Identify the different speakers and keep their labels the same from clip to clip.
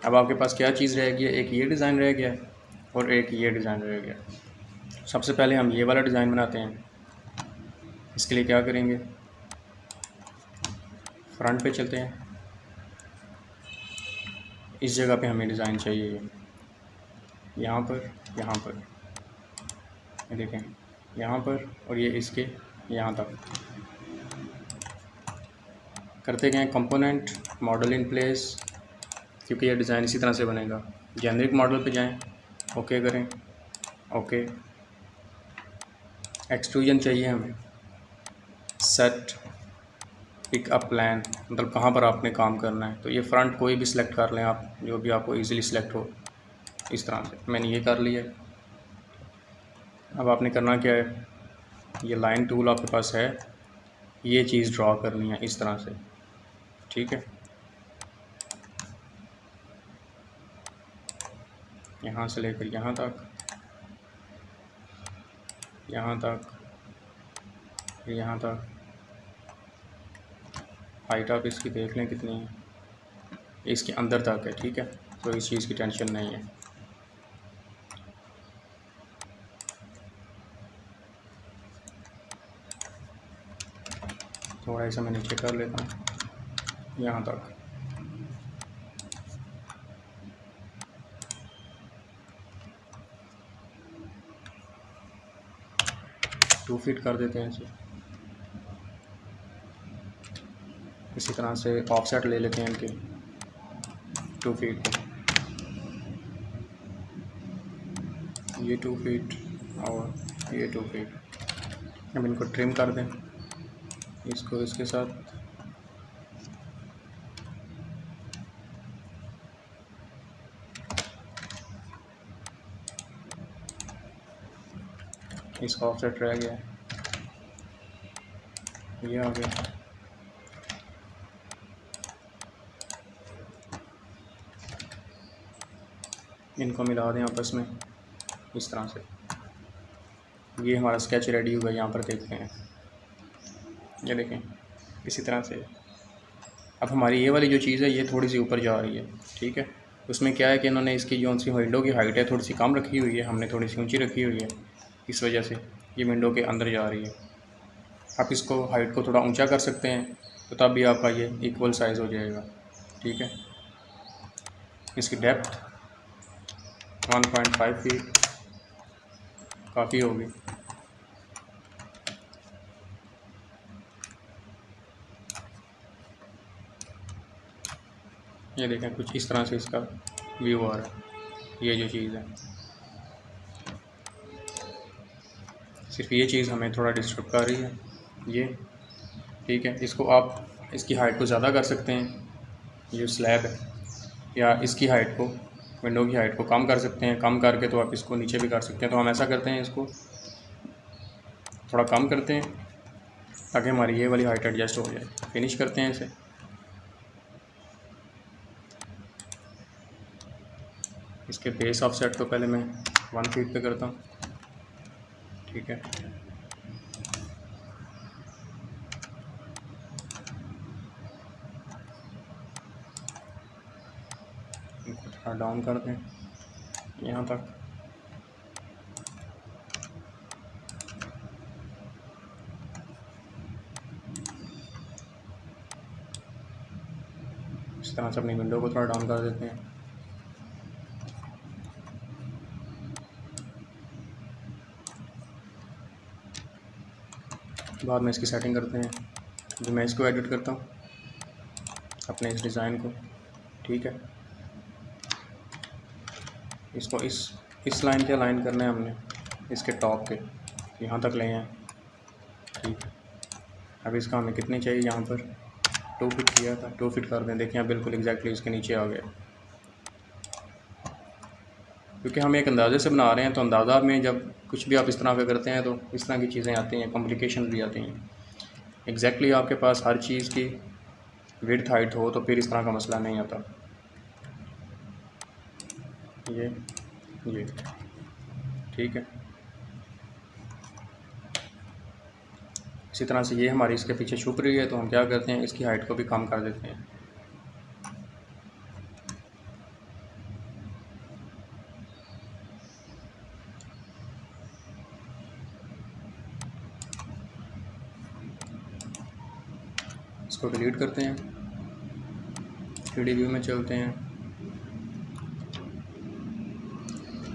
Speaker 1: अब आपके पास क्या चीज़ रह गई है, एक ये डिज़ाइन रह गया है और एक ये डिज़ाइन रह गया। सबसे पहले हम ये वाला डिज़ाइन बनाते हैं। इसके लिए क्या करेंगे, फ्रंट पे चलते हैं। इस जगह पे हमें डिज़ाइन चाहिए, यहाँ पर, यहाँ पर, ये देखें, यहाँ पर, और ये इसके यहाँ तक करते गए कंपोनेंट, मॉडल इन प्लेस, क्योंकि ये डिज़ाइन इसी तरह से बनेगा। जेनरिक मॉडल पे जाएं, ओके करें, ओके। एक्सट्रूजन चाहिए हमें, सेट पिक अप प्लान, मतलब कहाँ पर आपने काम करना है। तो ये फ्रंट कोई भी सिलेक्ट कर लें आप, जो भी आपको इजीली सिलेक्ट हो, इस तरह से। मैंने ये कर लिया। अब आपने करना क्या है, ये लाइन टूल आपके पास है, ये चीज़ ड्रॉ करनी है इस तरह से, ठीक है। यहाँ से लेकर यहाँ तक, यहाँ तक, यहाँ तक। हाइट आप इसकी देख लें कितनी है, इसके अंदर तक है, ठीक है। तो इस चीज़ की टेंशन नहीं है। थोड़ा ऐसा मैं नीचे कर लेता हूँ, यहाँ तक। टू फीट कर देते हैं इसे। इसी तरह से ऑफसेट ले लेते हैं इनके 2 फीट को, ये 2 फीट और ये 2 फीट। अब इनको ट्रिम कर दें, इसको इसके साथ। इसका ऑफसेट रह गया, ये आ गया। इनको मिला दें आपस में इस तरह से। ये हमारा स्केच रेडी हुआ, यहाँ पर देखते हैं, ये देखें इसी तरह से। अब हमारी ये वाली जो चीज़ है ये थोड़ी सी ऊपर जा रही है, ठीक है। उसमें क्या है कि इन्होंने इसकी जो सी विंडो की हाइट है थोड़ी सी कम रखी हुई है, हमने थोड़ी सी ऊंची रखी हुई है, इस वजह से ये विंडो के अंदर जा रही है। आप इसको हाइट को थोड़ा ऊंचा कर सकते हैं, तो तब भी आपका ये इक्वल साइज़ हो जाएगा, ठीक है। इसकी डेप्थ 1.5 फीट काफ़ी होगी। ये देखें कुछ इस तरह से इसका व्यू आ रहा है। ये जो चीज़ है, सिर्फ ये चीज़ हमें थोड़ा डिस्टर्ब कर रही है, ये, ठीक है। इसको आप इसकी हाइट को ज़्यादा कर सकते हैं, ये स्लैब है, या इसकी हाइट को, विंडो की हाइट को कम कर सकते हैं। कम करके तो आप इसको नीचे भी कर सकते हैं। तो हम ऐसा करते हैं, इसको थोड़ा कम करते हैं ताकि हमारी ये वाली हाइट एडजस्ट हो जाए। फिनिश करते हैं इसे। इसके बेस ऑफसेट तो पहले मैं 1 फीट पे करता हूँ, ठीक है। इनको थोड़ा डाउन कर दें यहाँ तक। इस तरह से अपनी विंडो को थोड़ा डाउन कर देते हैं। बाद में इसकी सेटिंग करते हैं, जो मैं इसको एडिट करता हूँ अपने इस डिज़ाइन को, ठीक है। इसको इस लाइन के अलाइन करना है हमने, इसके टॉप के यहाँ तक ले आए, ठीक है। अब इसका हमें कितनी चाहिए, यहाँ पर 2 फीट किया था, 2 फीट कर दें। देखें आप बिल्कुल एग्जैक्टली इसके नीचे आ गया। क्योंकि हम एक अंदाज़े से बना रहे हैं, तो अंदाज़ा में जब कुछ भी आप इस तरह का करते हैं तो इस तरह की चीज़ें आती हैं, कॉम्प्लिकेशन भी आती हैं। एग्जैक्टली आपके पास हर चीज़ की विड्थ हाइट हो तो फिर इस तरह का मसला नहीं आता। ये ठीक है। इसी तरह से ये हमारी इसके पीछे छुप रही है, तो हम क्या करते हैं, इसकी हाइट को भी कम कर देते हैं। इसको डिलीट करते हैं, 3D व्यू में चलते हैं,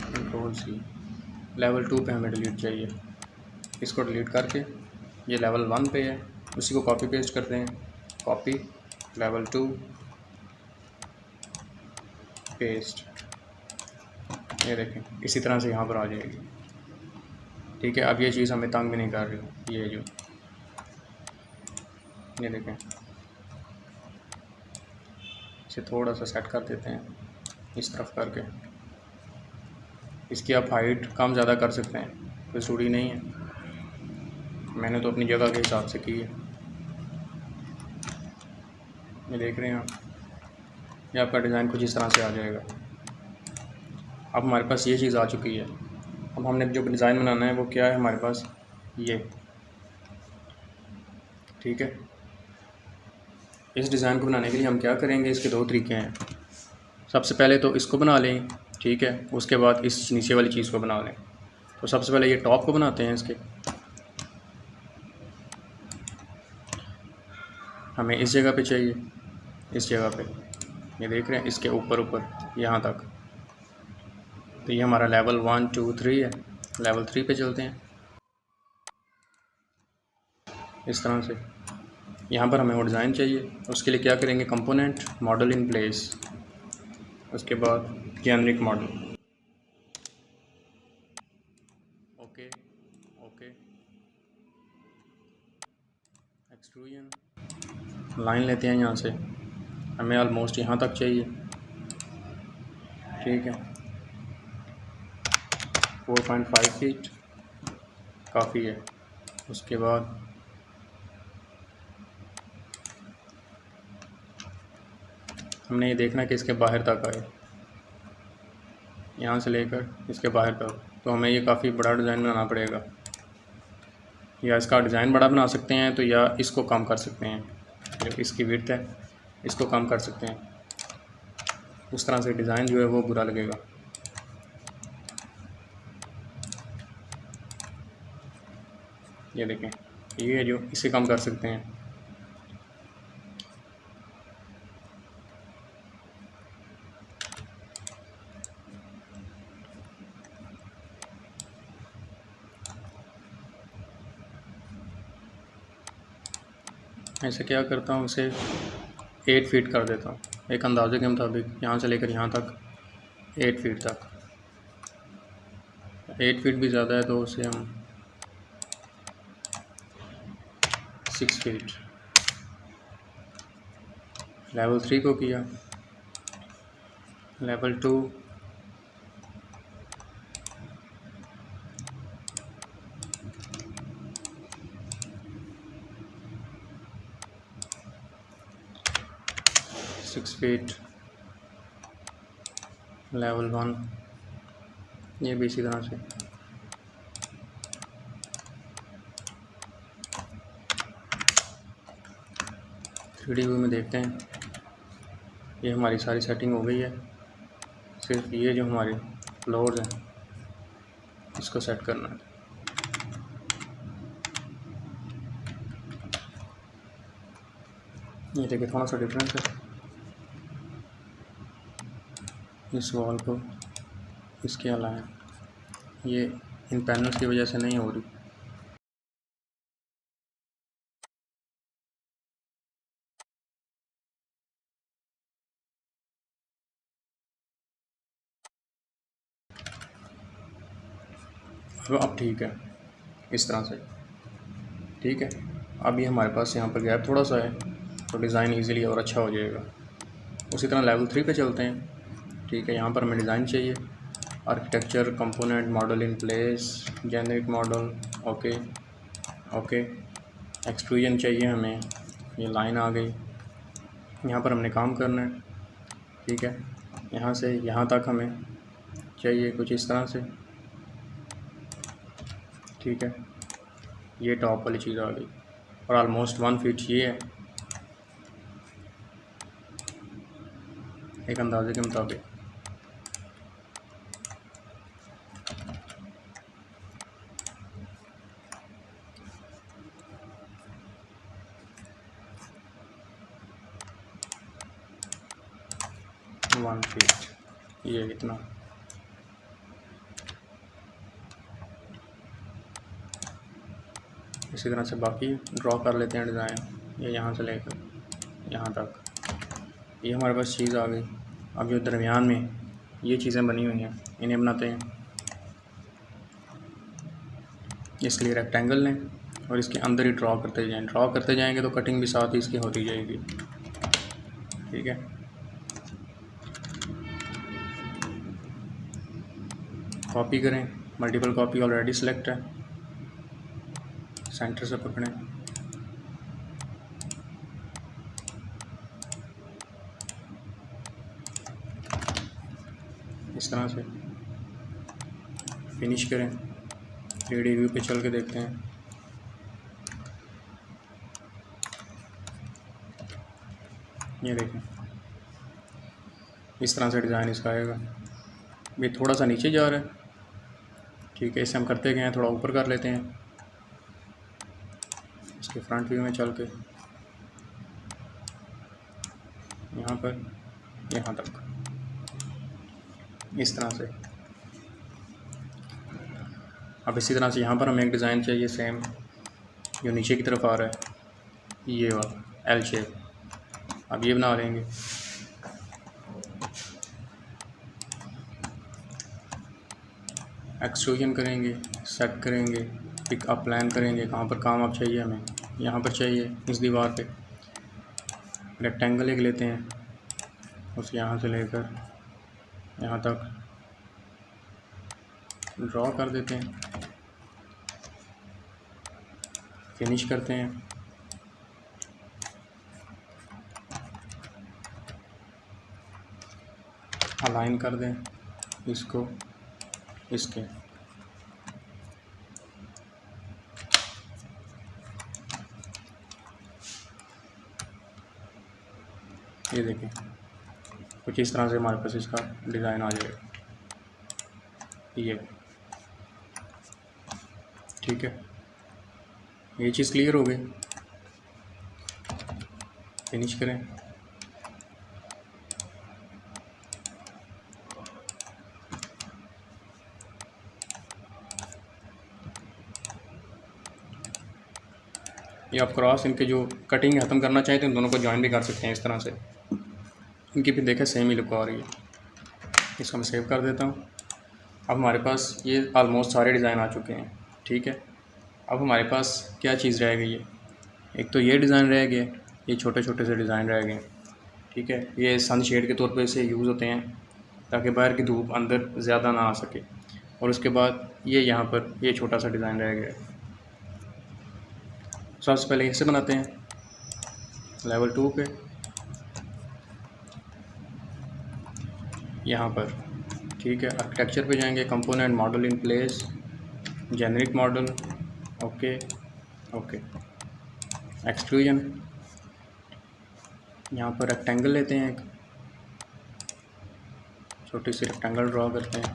Speaker 1: Ctrl+C, लेवल 2 पे हमें डिलीट चाहिए, इसको डिलीट करके ये लेवल 1 पे है, उसी को कॉपी पेस्ट करते हैं, कॉपी लेवल 2 पेस्ट, ये देखें इसी तरह से यहाँ पर आ जाएगी। ठीक है, अब ये चीज़ हमें तंग भी नहीं कर रही, ये जो ये देखें, इसे थोड़ा सा सेट कर देते हैं इस तरफ करके, इसकी आप हाइट कम ज़्यादा कर सकते हैं, कोई सूढ़ी नहीं है, मैंने तो अपनी जगह के हिसाब से की है। ये देख रहे हैं आप, ये आपका डिज़ाइन कुछ इस तरह से आ जाएगा। अब हमारे पास ये चीज़ आ चुकी है, अब हमने जो डिज़ाइन बनाना है वो क्या है हमारे पास, ये। ठीक है, इस डिज़ाइन को बनाने के लिए हम क्या करेंगे, इसके दो तरीके हैं। सबसे पहले तो इसको बना लें, ठीक है, उसके बाद इस नीचे वाली चीज़ को बना लें। तो सबसे पहले ये टॉप को बनाते हैं, इसके हमें इस जगह पे चाहिए, इस जगह पे, ये देख रहे हैं, इसके ऊपर ऊपर यहाँ तक। तो ये हमारा लेवल 1 2 3 है, लेवल 3 पे चलते हैं इस तरह से। यहाँ पर हमें वो डिज़ाइन चाहिए, उसके लिए क्या करेंगे, कंपोनेंट मॉडल इन प्लेस, उसके बाद generic model, okay okay, extrusion, line लेते हैं यहाँ से, हमें ऑलमोस्ट यहाँ तक चाहिए। ठीक है, 4.5 फीट काफ़ी है। उसके बाद हमने ये देखना कि इसके बाहर तक आए, यहाँ से लेकर इसके बाहर तक। तो हमें ये काफ़ी बड़ा डिज़ाइन बनाना पड़ेगा, या इसका डिज़ाइन बड़ा बना सकते हैं तो या इसको कम कर सकते हैं, जो इसकी विड्थ है इसको कम कर सकते हैं, उस तरह से डिज़ाइन जो है वो बुरा लगेगा। ये देखें, ये है जो इसे कम कर सकते हैं। ऐसे क्या करता हूँ, उसे 8 फीट कर देता हूँ, एक अंदाजे के मुताबिक, यहाँ से लेकर यहाँ तक 8 फीट तक। 8 फीट भी ज़्यादा है तो उसे हम 6 फीट, लेवल 3 को किया, लेवल 2 6 फीट, लेवल 1 ये भी इसी तरह से। थ्री व्यू में देखते हैं, ये हमारी सारी सेटिंग हो गई है, सिर्फ ये जो हमारे फ्लोर्स हैं इसको सेट करना है। ये देखिए थोड़ा सा डिफरेंस है, इस वॉल को इसके अलावा ये इन पैनल्स की वजह से नहीं हो रही। अब ठीक है, इस तरह से ठीक है। अब ये हमारे पास यहाँ पर गैप थोड़ा सा है तो डिज़ाइन इजीली और अच्छा हो जाएगा। उसी तरह लेवल 3 पे चलते हैं। ठीक है, यहाँ पर हमें डिज़ाइन चाहिए, architecture, component, model in place, generic model, okay okay, extrusion चाहिए हमें, ये लाइन आ गई, यहाँ पर हमने काम करना है। ठीक है, यहाँ से यहाँ तक हमें चाहिए कुछ इस तरह से। ठीक है, ये टॉप वाली चीज़ आ गई और ऑलमोस्ट 1 फीट ये है एक अंदाजे के मुताबिक। 1 फीट, ये इतना। इसी तरह से बाकी ड्रॉ कर लेते हैं डिज़ाइन, ये यहाँ से लेकर यहाँ तक। ये हमारे पास चीज़ आ गई। अब जो दरमियान में ये चीज़ें बनी हुई हैं इन्हें बनाते हैं। इसके लिए रेक्टेंगल लें और इसके अंदर ही ड्रॉ करते जाएंगे तो कटिंग भी साथ ही इसकी होती जाएगी। ठीक है, कॉपी करें, मल्टीपल कॉपी ऑलरेडी सिलेक्ट है, सेंटर से पकड़ें, इस तरह से फिनिश करें। 3D व्यू पे चल के देखते हैं। ये देखें, इस तरह से डिज़ाइन इसका आएगा। ये थोड़ा सा नीचे जा रहा है, ठीक है, इसे हम करते गए हैं, थोड़ा ऊपर कर लेते हैं। इसके फ्रंट व्यू में चल के यहाँ पर यहाँ तक, इस तरह से। अब इसी तरह से यहाँ पर हमें एक डिज़ाइन चाहिए सेम, जो नीचे की तरफ आ रहा है, ये वाला एल शेप। अब ये बना लेंगे। एक्सट्रूजन करेंगे, सेट करेंगे, पिक अप प्लान करेंगे, कहाँ पर काम आप चाहिए हमें, यहाँ पर चाहिए इस दीवार पे। रेक्टेंगल एक लेते हैं, उस यहाँ से लेकर यहाँ तक ड्रॉ कर देते हैं, फिनिश करते हैं। अलाइन कर दें इसको इसके। ये देखें, कुछ इस तरह से हमारे पास इसका डिज़ाइन आ जाएगा। ये ठीक है, ये चीज़ क्लियर हो गई। फिनिश करें। ये आप क्रॉस इनके जो कटिंग ख़त्म करना चाहें तो इन दोनों को ज्वाइन भी कर सकते हैं इस तरह से। इनकी भी देखें सेम ही लुक आ रही है। इसको मैं सेव कर देता हूँ। अब हमारे पास ये ऑलमोस्ट सारे डिज़ाइन आ चुके हैं। ठीक है, अब हमारे पास क्या चीज़ रह गई है, एक तो ये डिज़ाइन रह गए, ये छोटे छोटे से डिज़ाइन रह गए। ठीक है, ये सनशेड के तौर पे इसे यूज़ होते हैं ताकि बाहर की धूप अंदर ज़्यादा ना आ सके। और उसके बाद ये यहाँ पर ये छोटा सा डिज़ाइन रह गया। सबसे पहले इसे बनाते हैं लेवल 2 पे, यहाँ पर। ठीक है, आर्किटेक्चर पे जाएंगे, component, model in place, generic model, okay okay, extrusion. यहाँ पर रेक्टेंगल लेते हैं, एक छोटी सी रेक्टेंगल ड्रॉ करते हैं।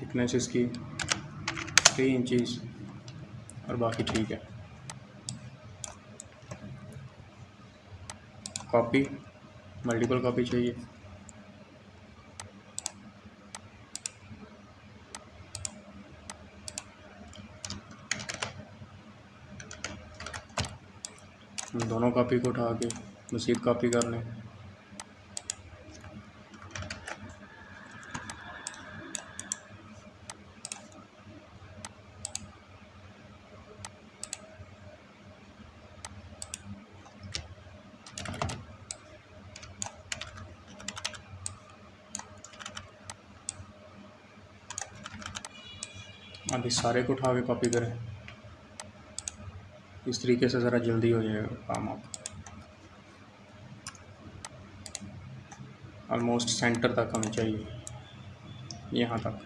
Speaker 1: थिकनेस इसकी 3 इंचज़ और बाकी ठीक है। कॉपी, मल्टीपल कॉपी चाहिए। दोनों कॉपी को उठा के मज़ीद कॉपी कर लें। अब इस सारे को उठा के कॉपी करें। इस तरीके से ज़रा जल्दी हो जाएगा काम आपका। ऑलमोस्ट सेंटर तक हमें चाहिए, यहाँ तक।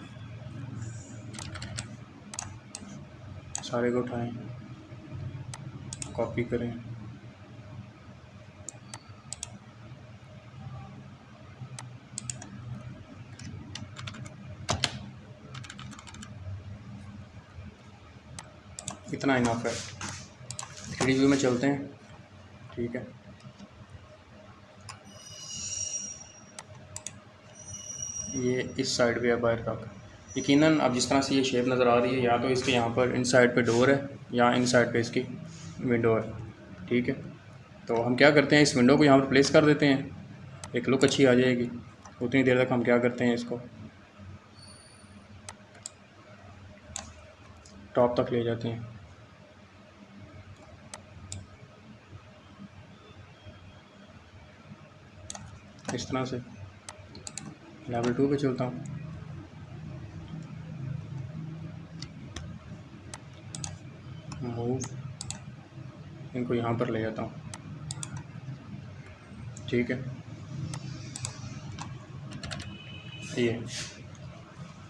Speaker 1: सारे को उठाएं, कॉपी करें, इतना इनफ है। 3D व्यू में चलते हैं। ठीक है, ये इस साइड पे है बाहर तक। यकीनन अब जिस तरह से ये शेप नज़र आ रही है, या तो इसके यहाँ पर इन साइड पे डोर है या इन साइड पे इसकी विंडो है। ठीक है, तो हम क्या करते हैं, इस विंडो को यहाँ पर प्लेस कर देते हैं, एक लुक अच्छी आ जाएगी। उतनी देर तक हम क्या करते हैं, इसको टॉप तक ले जाते हैं। इस तरह से लेवल 2 पे चलता हूँ। मूव, इनको यहाँ पर ले जाता हूँ। ठीक है, ये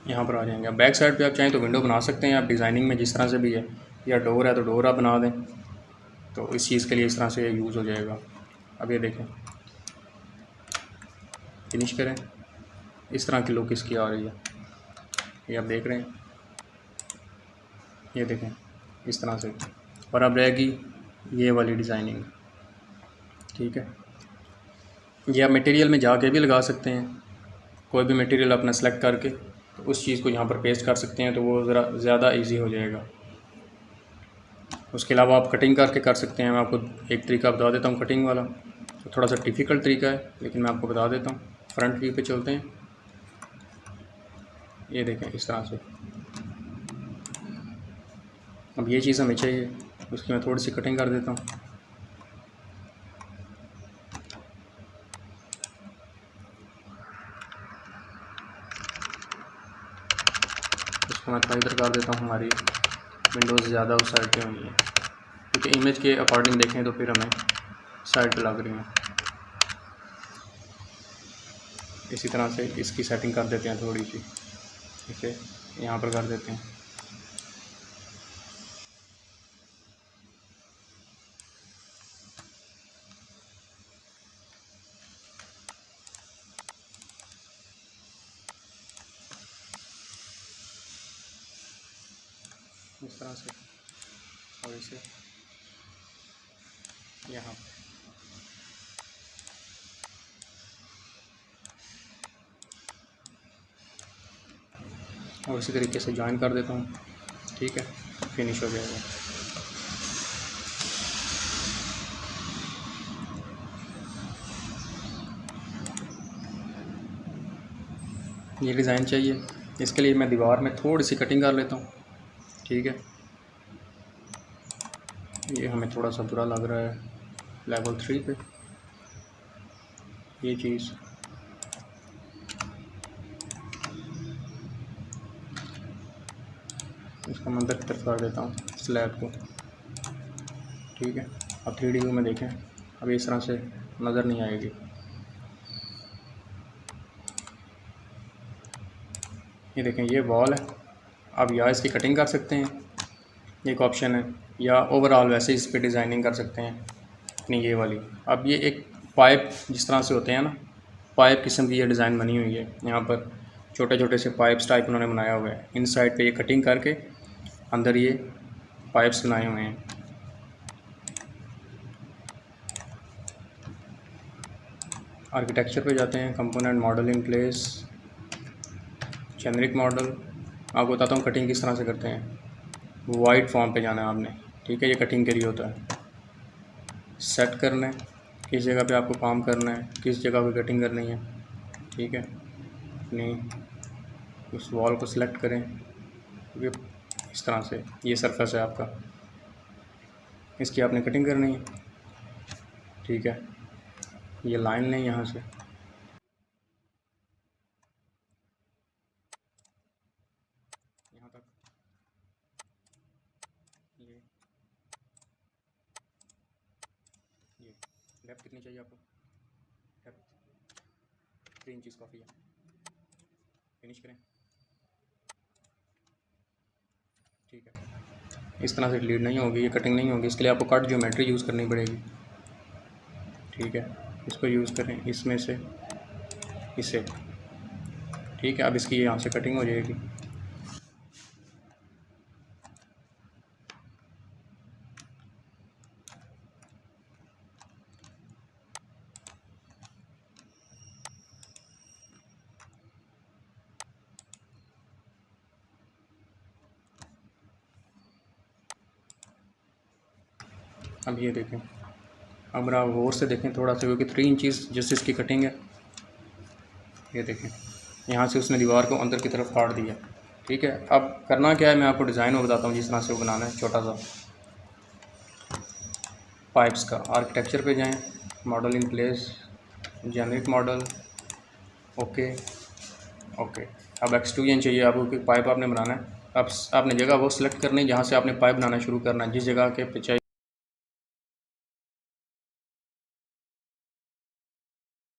Speaker 1: यहाँ पर आ जाएंगे। अब बैक साइड पे आप चाहें तो विंडो बना सकते हैं आप डिज़ाइनिंग में, जिस तरह से भी है, या डोर है तो डोर आप बना दें, तो इस चीज़ के लिए इस तरह से यूज़ हो जाएगा। अब ये देखें, फिनिश करें, इस तरह की लुक इसकी आ रही है, ये आप देख रहे हैं, ये देखें इस तरह से। और अब रहेगी ये वाली डिज़ाइनिंग। ठीक है, ये आप मटेरियल में जाके भी लगा सकते हैं, कोई भी मटेरियल अपना सेलेक्ट करके तो उस चीज़ को यहाँ पर पेस्ट कर सकते हैं, तो वो ज़रा ज़्यादा इजी हो जाएगा। उसके अलावा आप कटिंग करके कर सकते हैं। मैं आपको एक तरीका बता देता हूँ कटिंग वाला, तो थोड़ा सा डिफ़िकल्ट तरीका है, लेकिन मैं आपको बता देता हूँ। फ्रंट व्यू पे चलते हैं, ये देखें इस तरह से। अब ये चीज़ हमें चाहिए, उसकी मैं थोड़ी सी कटिंग कर देता हूँ। इसको मैं थोड़ा इधर कर देता हूँ, हमारी विंडोज़ ज़्यादा उस साइड पे हुई है, क्योंकि इमेज के अकॉर्डिंग देखें तो फिर हमें साइड पे लग रही हैं। इसी तरह से इसकी सेटिंग कर देते हैं थोड़ी सी, इसे यहाँ पर कर देते हैं। इस तरह से, और इसे यहाँ और इसी तरीके से ज्वाइन कर देता हूँ। ठीक है, फिनिश हो जाएगा। ये डिज़ाइन चाहिए, इसके लिए मैं दीवार में थोड़ी सी कटिंग कर लेता हूँ। ठीक है, ये हमें थोड़ा सा बुरा लग रहा है लेवल 3 पे, ये चीज़। इसको मैं अंदर की तरफ कर देता हूँ स्लैब को। ठीक है, अब 3D व्यू में देखें, अब इस तरह से नज़र नहीं आएगी। ये देखें, ये वॉल है। अब या इसकी कटिंग कर सकते हैं, एक ऑप्शन है, या ओवरऑल वैसे इस पर डिज़ाइनिंग कर सकते हैं अपनी ये वाली। अब ये एक पाइप जिस तरह से होते हैं ना, पाइप किस्म की ये डिज़ाइन बनी हुई है। यहाँ पर छोटे छोटे से पाइप्स टाइप उन्होंने बनाया हुआ है। इन साइड पे ये कटिंग करके अंदर ये पाइप्स बनाए हुए हैं। आर्किटेक्चर पे जाते हैं, component, model in place, generic model. आपको बताता हूँ कटिंग किस तरह से करते हैं। वाइट फॉर्म पे जाना है आपने। ठीक है, ये कटिंग के लिए होता है। सेट करना है, किस जगह पे आपको काम करना है, किस जगह पे कटिंग करनी है। ठीक है, अपनी उस वॉल को सिलेक्ट करें, क्योंकि इस तरह से ये सरफेस है आपका, इसकी आपने कटिंग करनी है। ठीक है, ये लाइन लें यहाँ से, यहाँ तक। ये डेप्थ कितनी चाहिए आपको? डेप्थ 3 इंचज़ काफ़ी है। फिनिश करें। ठीक है, इस तरह से डिलीट नहीं होगी, ये कटिंग नहीं होगी, इसके लिए आपको कट ज्योमेट्री यूज़ करनी पड़ेगी। ठीक है, इसको यूज़ करें, इसमें से इसे। ठीक है, अब इसकी यहाँ से कटिंग हो जाएगी। अब ये देखें, अब आप गौर से देखें थोड़ा सा, क्योंकि 3 इंचज़ जैसे इसकी कटिंग है, ये देखें यहाँ से उसने दीवार को अंदर की तरफ काट दिया। ठीक है, अब करना क्या है मैं आपको डिज़ाइन में बताता हूँ जिस तरह से वो बनाना है। छोटा सा पाइप्स का आर्किटेक्चर पे जाएं, model in place, generic model, okay okay. अब एक्सट्रूजन चाहिए आपको कि पाइप आपने बनाना है। अब आपने जगह वो सिलेक्ट करनी है जहाँ से आपने पाइप बनाना शुरू करना है, जिस जगह के पे चाहिए